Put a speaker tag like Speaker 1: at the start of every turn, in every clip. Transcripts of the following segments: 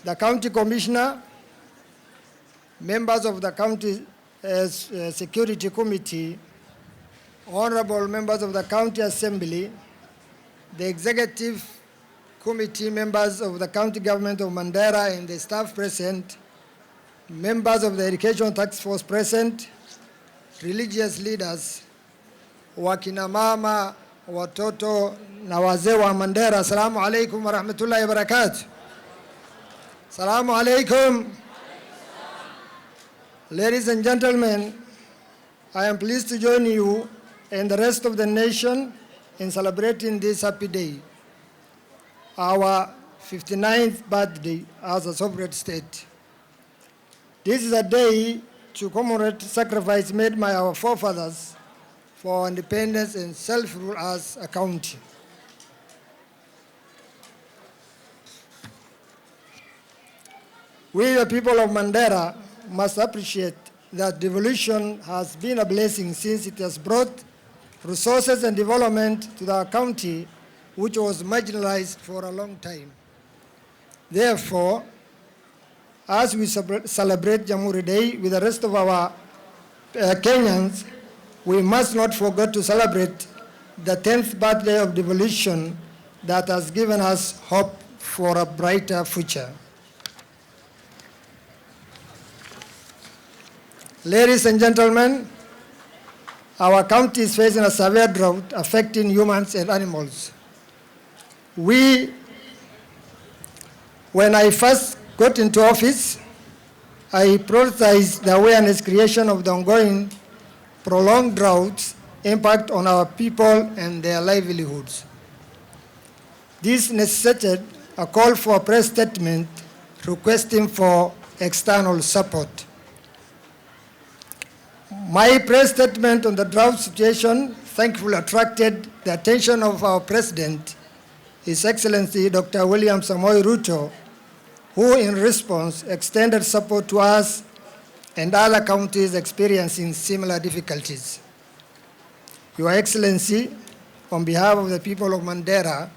Speaker 1: the County Commissioner, members of the County Security Committee, honorable members of the County Assembly, the Executive Committee members of the County Government of Mandera and the staff present, members of the Education Task Force present, religious leaders, wakina mama, watoto na wazee wa Mandera, assalamu alaikum wa rahmatullahi wa barakatuh. Assalamu alaikum. Ladies and gentlemen, I am pleased to join you and the rest of the nation in celebrating this happy day, our 59th birthday as a sovereign state. This is a day to commemorate sacrifice made by our forefathers for independence and self-rule as a country. We, the people of Mandera, must appreciate that devolution has been a blessing since it has brought resources and development to our county, which was marginalized for a long time. Therefore, as we celebrate Jamhuri Day with the rest of our Kenyans, we must not forget to celebrate the 10th birthday of devolution that has given us hope for a brighter future. Ladies and gentlemen, our county is facing a severe drought affecting humans and animals. When I first got into office, I prioritized the awareness creation of the ongoing prolonged droughts impact on our people and their livelihoods. This necessitated a call for a press statement requesting for external support. My press statement on the drought situation thankfully attracted the attention of our President, His Excellency Dr. William Samoei Ruto, who in response extended support to us and other counties experiencing similar difficulties. Your Excellency, on behalf of the people of Mandera,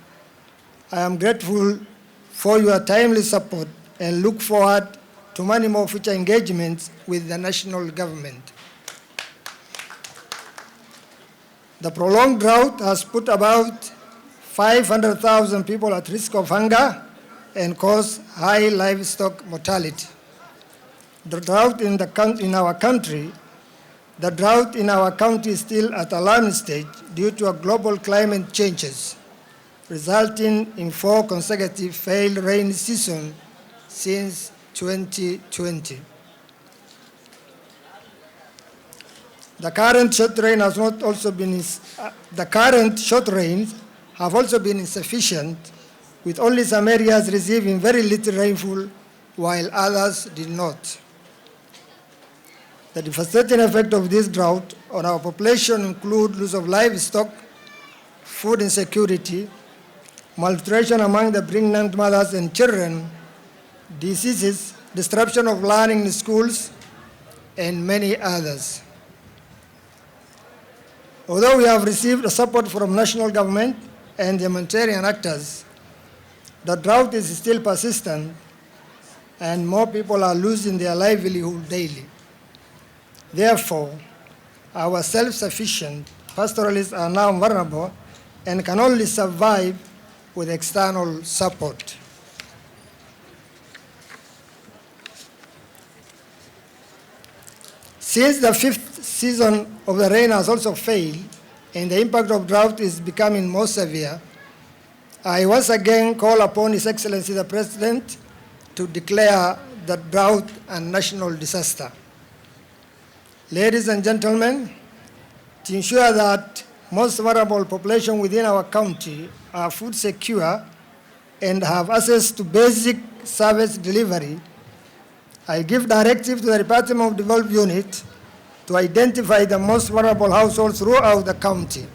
Speaker 1: I am grateful for your timely support and look forward to many more future engagements with the national government. The prolonged drought has put about 500,000 people at risk of hunger and caused high livestock mortality. The drought in our country is still at alarming stage due to a global climate changes, resulting in 4 consecutive failed rain seasons since 2020. The current short rains have also been insufficient, with only some areas receiving very little rainfall, while others did not. The devastating effect of this drought on our population include loss of livestock, food insecurity, malnutrition among the pregnant mothers and children, diseases, disruption of learning in schools, and many others. Although we have received support from national government and humanitarian actors, the drought is still persistent and more people are losing their livelihood daily. Therefore, our self-sufficient pastoralists are now vulnerable and can only survive with external support. Since the 5th season of the rain has also failed and the impact of drought is becoming more severe, I once again call upon His Excellency the President to declare the drought a national disaster. Ladies and gentlemen, to ensure that most vulnerable population within our county are food secure and have access to basic service delivery, I give directive to the Department of Development Unit to identify the most vulnerable households throughout the county.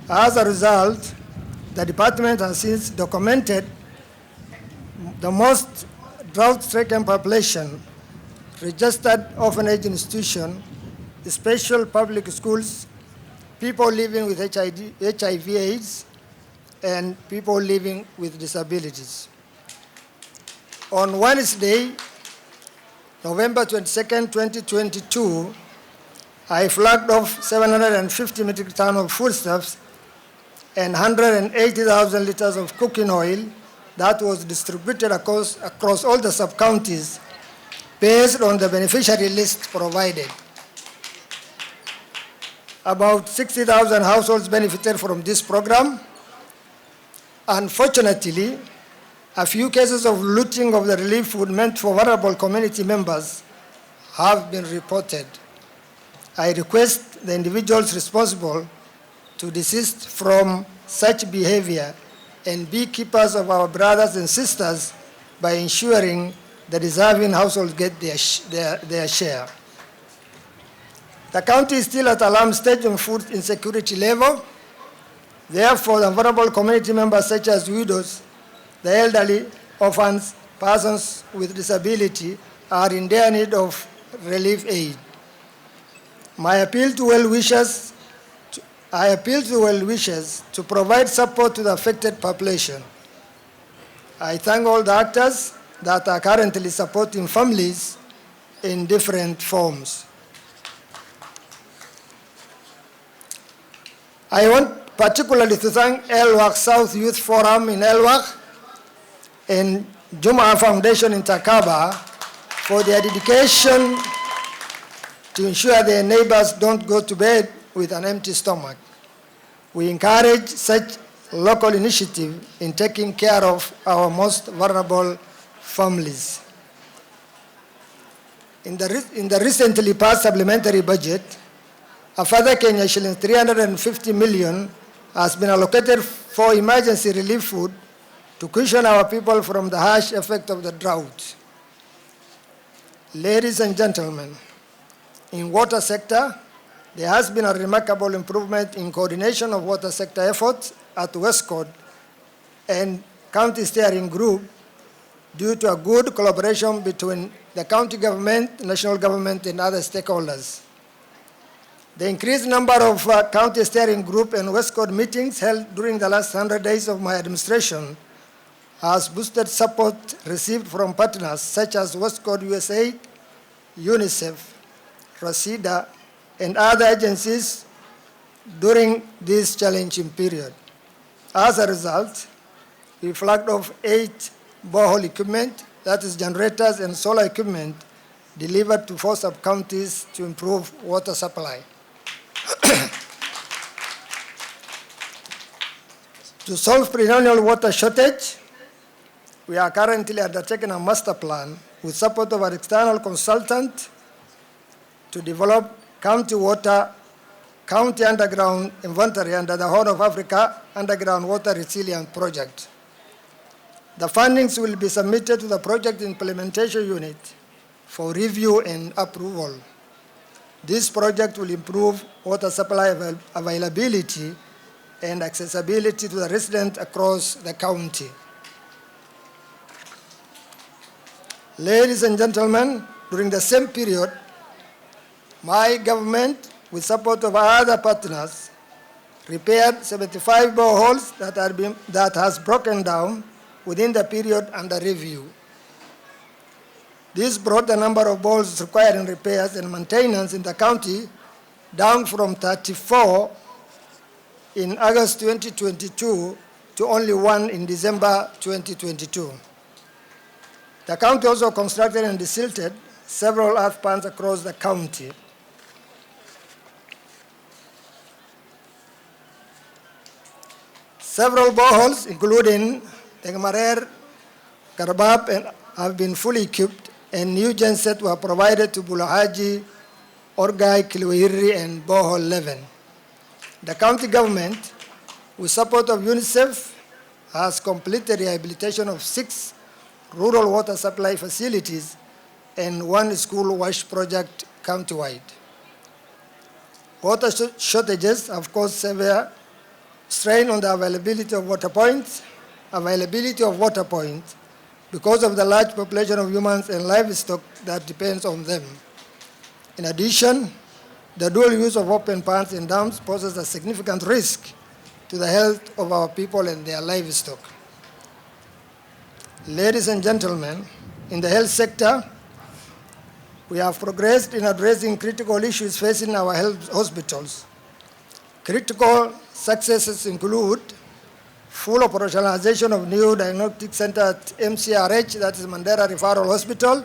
Speaker 1: As a result, the department has since documented the most drought-stricken population, registered orphanage institution, special public schools, people living with HIV/AIDS, and people living with disabilities. On Wednesday, November 22nd, 2022, I flagged off 750 metric tons of foodstuffs and 180,000 liters of cooking oil that was distributed across all the sub-counties based on the beneficiary list provided. About 60,000 households benefited from this program. Unfortunately, a few cases of looting of the relief food meant for vulnerable community members have been reported. I request the individuals responsible to desist from such behavior and be keepers of our brothers and sisters by ensuring the deserving households get their share. The county is still at alarm stage on food insecurity level. Therefore, the vulnerable community members such as widows, the elderly, orphans, persons with disability are in dire need of relief aid. I appeal to well-wishers to provide support to the affected population. I thank all the actors that are currently supporting families in different forms. I want particularly to thank Elwak South Youth Forum in Elwak and Juma Foundation in Takaba for their dedication to ensure their neighbors don't go to bed with an empty stomach. We encourage such local initiative in taking care of our most vulnerable families. In the recently passed supplementary budget, a further Kenya shillings 350 million has been allocated for emergency relief food to cushion our people from the harsh effect of the drought. Ladies and gentlemen, in water sector, there has been a remarkable improvement in coordination of water sector efforts at Westcott and County Steering Group due to a good collaboration between the county government, national government, and other stakeholders. The increased number of County Steering Group and Westcott meetings held during the last 100 days of my administration has boosted support received from partners such as Westcott USAID, UNICEF, RASIDA, and other agencies during this challenging period. As a result, we flagged off 8 borehole equipment, that is generators and solar equipment, delivered to 4 sub-counties to improve water supply. To solve perennial water shortage, we are currently undertaking a master plan with support of our external consultant to develop county water, county underground inventory under the Horn of Africa Underground Water Resilience Project. The fundings will be submitted to the Project Implementation Unit for review and approval. This project will improve water supply availability and accessibility to the residents across the county. Ladies and gentlemen, during the same period, my government, with support of other partners, repaired 75 boreholes that has broken down within the period under review. This brought the number of boreholes requiring repairs and maintenance in the county down from 34 in August 2022 to only 1 in December 2022. The county also constructed and desilted several earth pans across the county. Several boreholes, including Tengmarer, Karbab, have been fully equipped, and new gensets were provided to Bulahaji, Orgai, Kilwihiri, and Borehole 11. The county government, with support of UNICEF, has completed rehabilitation of 6 rural water supply facilities and 1 school wash project countywide. Water shortages have caused severe strain on the availability of water points because of the large population of humans and livestock that depends on them. In addition, the dual use of open ponds and dams poses a significant risk to the health of our people and their livestock. Ladies and gentlemen, in the health sector, we have progressed in addressing critical issues facing our health hospitals. Critical successes include full operationalization of new diagnostic center at MCRH, that is Mandera Referral Hospital,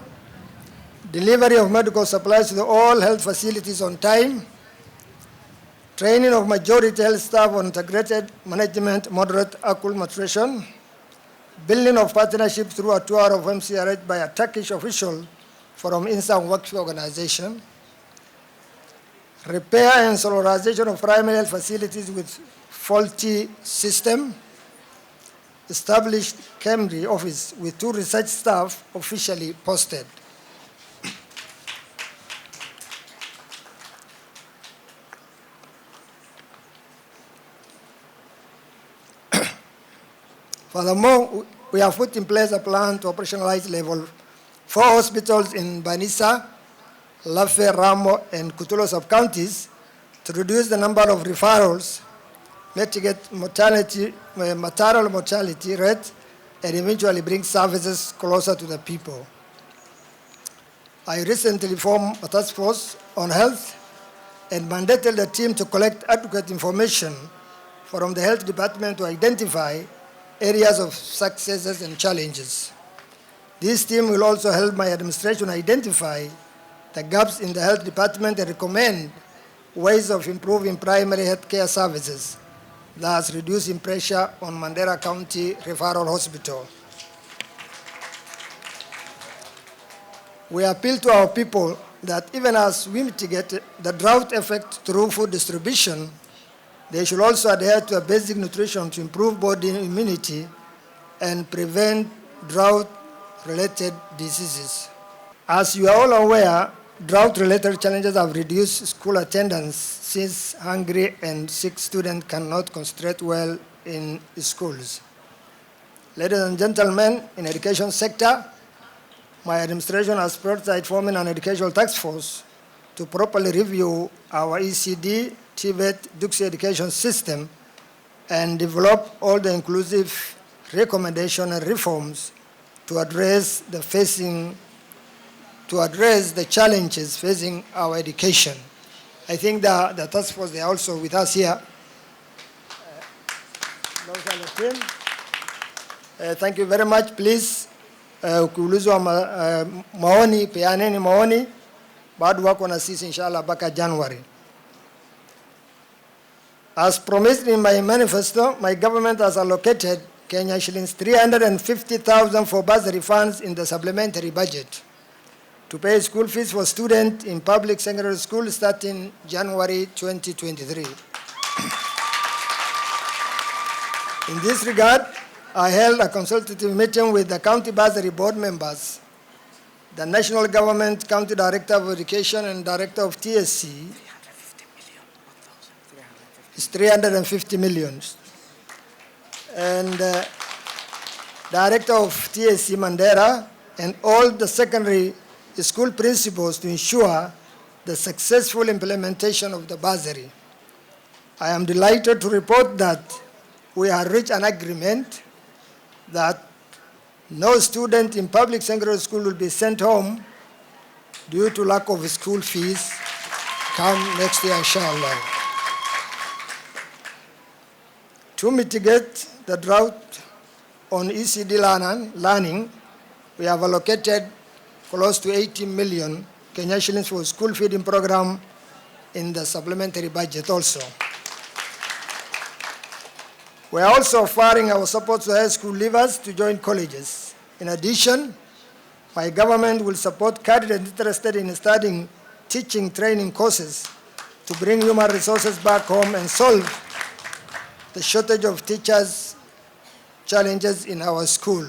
Speaker 1: delivery of medical supplies to all health facilities on time, training of majority health staff on integrated management, moderate acclimatization, building of partnership through a tour of MCRH by a Turkish official from Insan Works Organization, repair and solarization of primary health facilities with faulty system, established Jamhuri office with 2 research staff officially posted. Furthermore, we have put in place a plan to operationalize level 4 hospitals in Banisa, Lafe, Ramo, and Kutulo sub-counties to reduce the number of referrals, mitigate maternal mortality rate, and eventually bring services closer to the people. I recently formed a task force on health and mandated the team to collect adequate information from the health department to identify areas of successes and challenges. This team will also help my administration identify the gaps in the health department and recommend ways of improving primary health care services, thus reducing pressure on Mandera County Referral Hospital. We appeal to our people that even as we mitigate the drought effect through food distribution, they should also adhere to a basic nutrition to improve body immunity and prevent drought-related diseases. As you are all aware, drought-related challenges have reduced school attendance since hungry and sick students cannot concentrate well in schools. Ladies and gentlemen, in the education sector, my administration has prioritized forming an educational task force to properly review our ECD, TVET, DUXI education system and develop all the inclusive recommendations and reforms to address the challenges facing our education. I think the task force, they are also with us here. Those are the team. Thank you very much. Please, ukiulizwa maoni, peaneni maoni, bado wako na sisi inshallah mpaka January. As promised in my manifesto, my government has allocated Kenya shillings 350,000 for bursary funds in the supplementary budget to pay school fees for students in public secondary school starting January 2023. In this regard, I held a consultative meeting with the county bursary board members, the national government county director of education and director of TSC. It's 350 million. And director of TSC Mandera and all the secondary school principals to ensure the successful implementation of the bursary. I am delighted to report that we have reached an agreement that no student in public secondary school will be sent home due to lack of school fees come next year, inshallah. To mitigate the drought on ECD learning, we have allocated close to 80 million Kenya shillings for school feeding program in the supplementary budget also. We are also offering our support to high school leavers to join colleges. In addition, my government will support candidates interested in studying teaching training courses to bring human resources back home and solve the shortage of teachers' challenges in our school.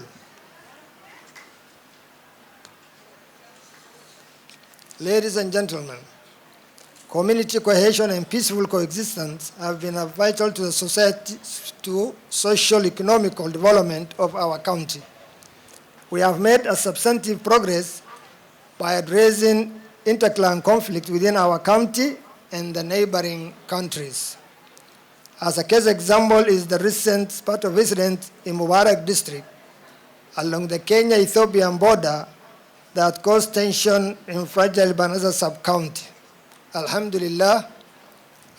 Speaker 1: Ladies and gentlemen, community cohesion and peaceful coexistence have been vital to the society, to social economical development of our county. We have made a substantive progress by addressing interclan conflict within our county and the neighboring countries. As a case example is the recent spate of incident in Mubarak district, along the Kenya-Ethiopian border that caused tension in fragile Banasa sub-county. Alhamdulillah,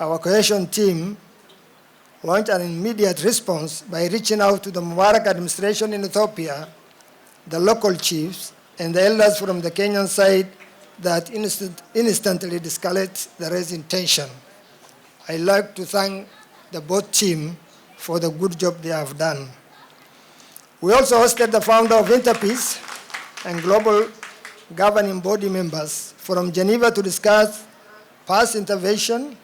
Speaker 1: our cohesion team launched an immediate response by reaching out to the Mubarak administration in Ethiopia, the local chiefs, and the elders from the Kenyan side that instantly de-escalated the rising tension. I'd like to thank the both team for the good job they have done. We also hosted the founder of Interpeace and global governing body members from Geneva to discuss past intervention,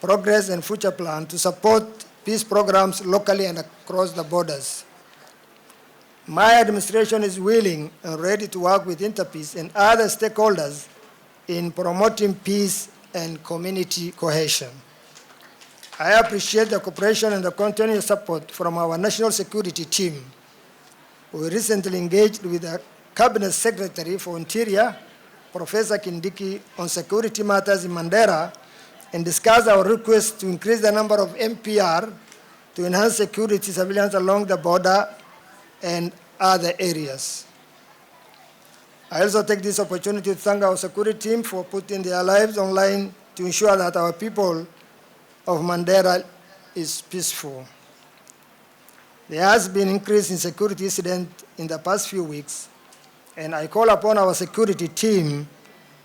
Speaker 1: progress, and future plan to support peace programs locally and across the borders. My administration is willing and ready to work with Interpeace and other stakeholders in promoting peace and community cohesion. I appreciate the cooperation and the continued support from our national security team. We recently engaged with the Cabinet Secretary for Interior, Professor Kindiki, on security matters in Mandera and discussed our request to increase the number of MPR to enhance security surveillance along the border and other areas. I also take this opportunity to thank our security team for putting their lives on line to ensure that our people of Mandera is peaceful. There has been an increase in security incidents in the past few weeks, and I call upon our security team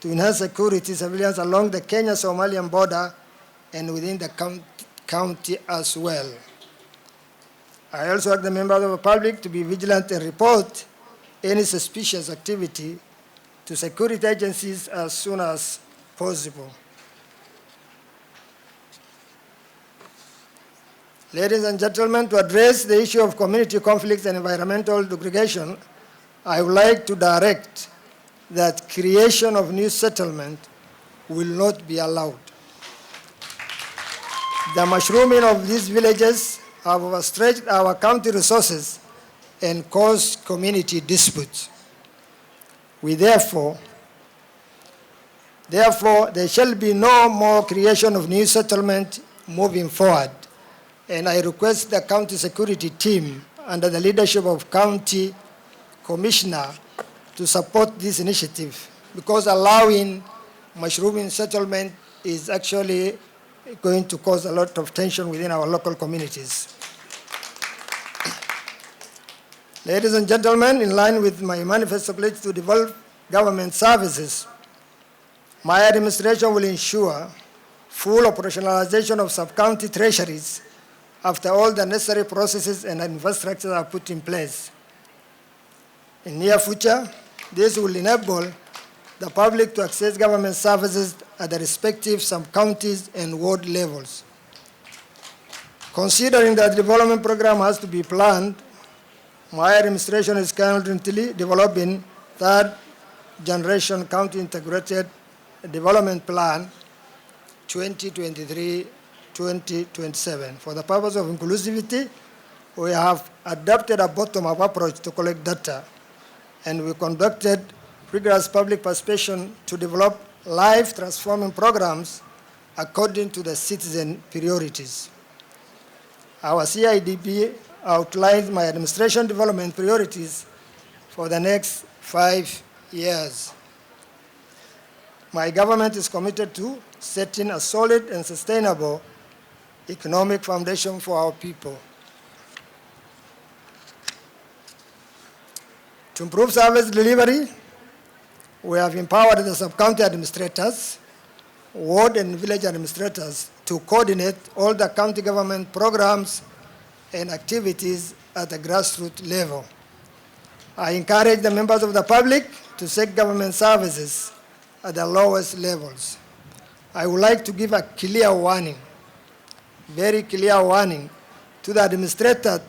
Speaker 1: to enhance security surveillance along the Kenya-Somalian border and within the county as well. I also urge the members of the public to be vigilant and report any suspicious activity to security agencies as soon as possible. Ladies and gentlemen, to address the issue of community conflicts and environmental degradation, I would like to direct that creation of new settlement will not be allowed. The mushrooming of these villages have overstretched our county resources and caused community disputes. Therefore, there shall be no more creation of new settlement moving forward. And I request the county security team under the leadership of County Commissioner to support this initiative, because allowing mushrooming settlement is actually going to cause a lot of tension within our local communities. Ladies and gentlemen, in line with my manifesto pledge to develop government services, my administration will ensure full operationalization of sub-county treasuries after all the necessary processes and infrastructure are put in place. In near future, this will enable the public to access government services at the respective sub-counties and ward levels. Considering that the development program has to be planned, my administration is currently developing third generation county integrated development plan 2023-2027. For the purpose of inclusivity, we have adopted a bottom-up approach to collect data, and we conducted rigorous public participation to develop life transforming programs according to the citizen priorities. Our CIDP outlines my administration development priorities for the next 5 years. My government is committed to setting a solid and sustainable economic foundation for our people. To improve service delivery, we have empowered the sub-county administrators, ward and village administrators to coordinate all the county government programs and activities at the grassroots level. I encourage the members of the public to seek government services at the lowest levels. I would like to give a clear warning, very clear warning, to the administrators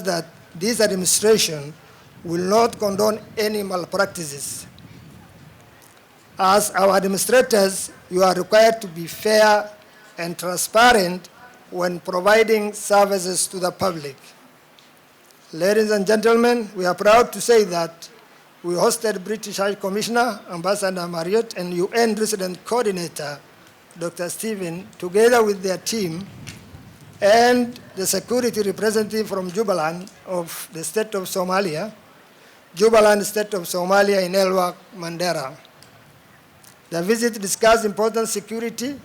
Speaker 1: that this administration will not condone any malpractices. As our administrators, you are required to be fair and transparent when providing services to the public. Ladies and gentlemen, we are proud to say that we hosted British High Commissioner, Ambassador Marriott, and UN Resident Coordinator, Dr. Stephen, together with their team, and the security representative from Jubaland of the state of Somalia, Jubaland state of Somalia in Elwak, Mandera. The visit discussed important security,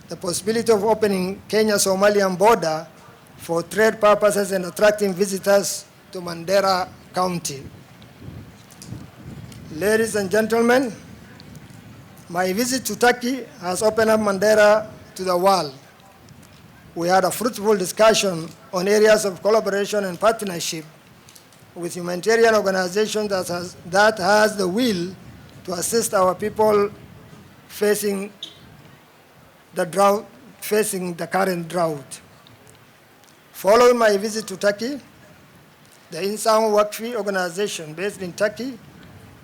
Speaker 1: the possibility of opening Kenya-Somalian border for trade purposes and attracting visitors to Mandera County. Ladies and gentlemen, my visit to Turkey has opened up Mandera to the world. We had a fruitful discussion on areas of collaboration and partnership with humanitarian organizations that has the will to assist our people facing the current drought. Following my visit to Turkey, the Insan Wakfi organization based in Turkey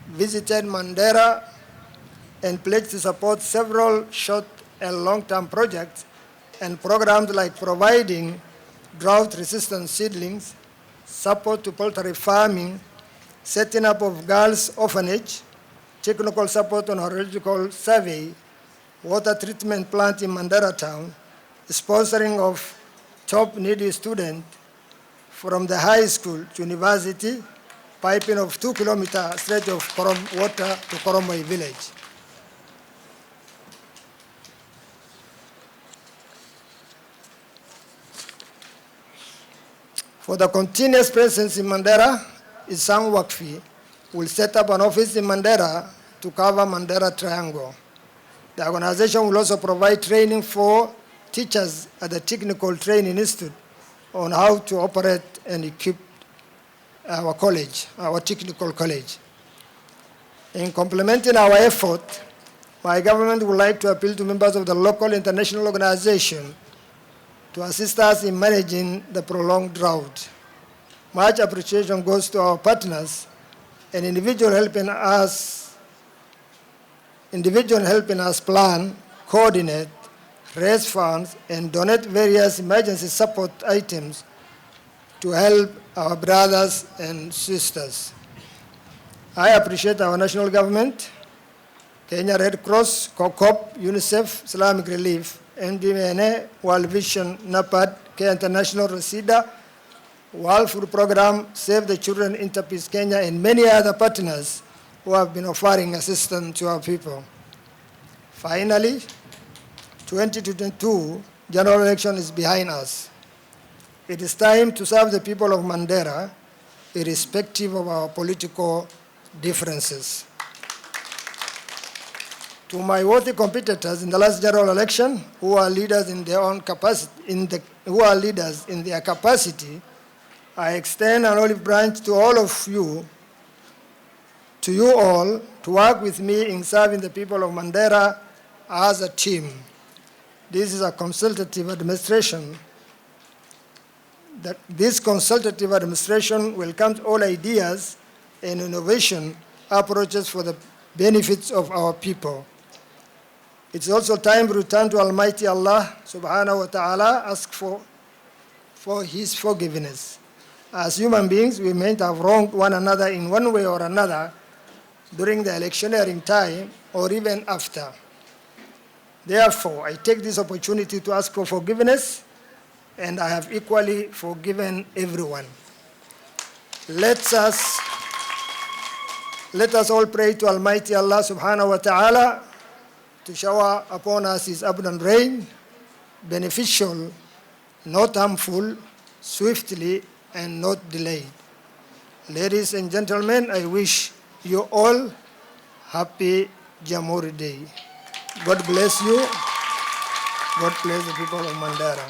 Speaker 1: visited Mandera and pledged to support several short and long-term projects and programs like providing drought-resistant seedlings, support to poultry farming, setting up of girls' orphanage, technical support on horological survey, water treatment plant in Mandera town, sponsoring of top needy students from the high school to university, piping of 2-kilometer stretch of water to Koromoi village. For the continuous presence in Mandera, Insan Wakfi will set up an office in Mandera to cover Mandera Triangle. The organization will also provide training for teachers at the Technical Training Institute on how to operate and equip our college, our technical college. In complementing our effort, my government would like to appeal to members of the local international organization to assist us in managing the prolonged drought. Much appreciation goes to our partners and individuals helping us plan, coordinate, raise funds, and donate various emergency support items to help our brothers and sisters. I appreciate our national government, Kenya Red Cross, COCOP, UNICEF, Islamic Relief, MDMA, World Vision, NAPAD, Care International, Resida, World Food Program, Save the Children, Interpeace Kenya, and many other partners who have been offering assistance to our people. Finally, 2022 general election is behind us. It is time to serve the people of Mandera, irrespective of our political differences. To my worthy competitors in the last general election, who are leaders in their own capacity, leaders in their capacity, I extend an olive branch to all of you, to you all, to work with me in serving the people of Mandera as a team. This is a consultative administration. This consultative administration will count all ideas and innovation approaches for the benefits of our people. It's also time to return to Almighty Allah subhanahu wa ta'ala, ask for His forgiveness. As human beings, we may have wronged one another in one way or another during the electioneering time or even after. Therefore, I take this opportunity to ask for forgiveness, and I have equally forgiven everyone. Let us all pray to Almighty Allah subhanahu wa ta'ala to shower upon us His abundant rain, beneficial, not harmful, swiftly, and not delayed. Ladies and gentlemen, I wish you all happy Jamhuri Day. God bless you. God bless the people of Mandera.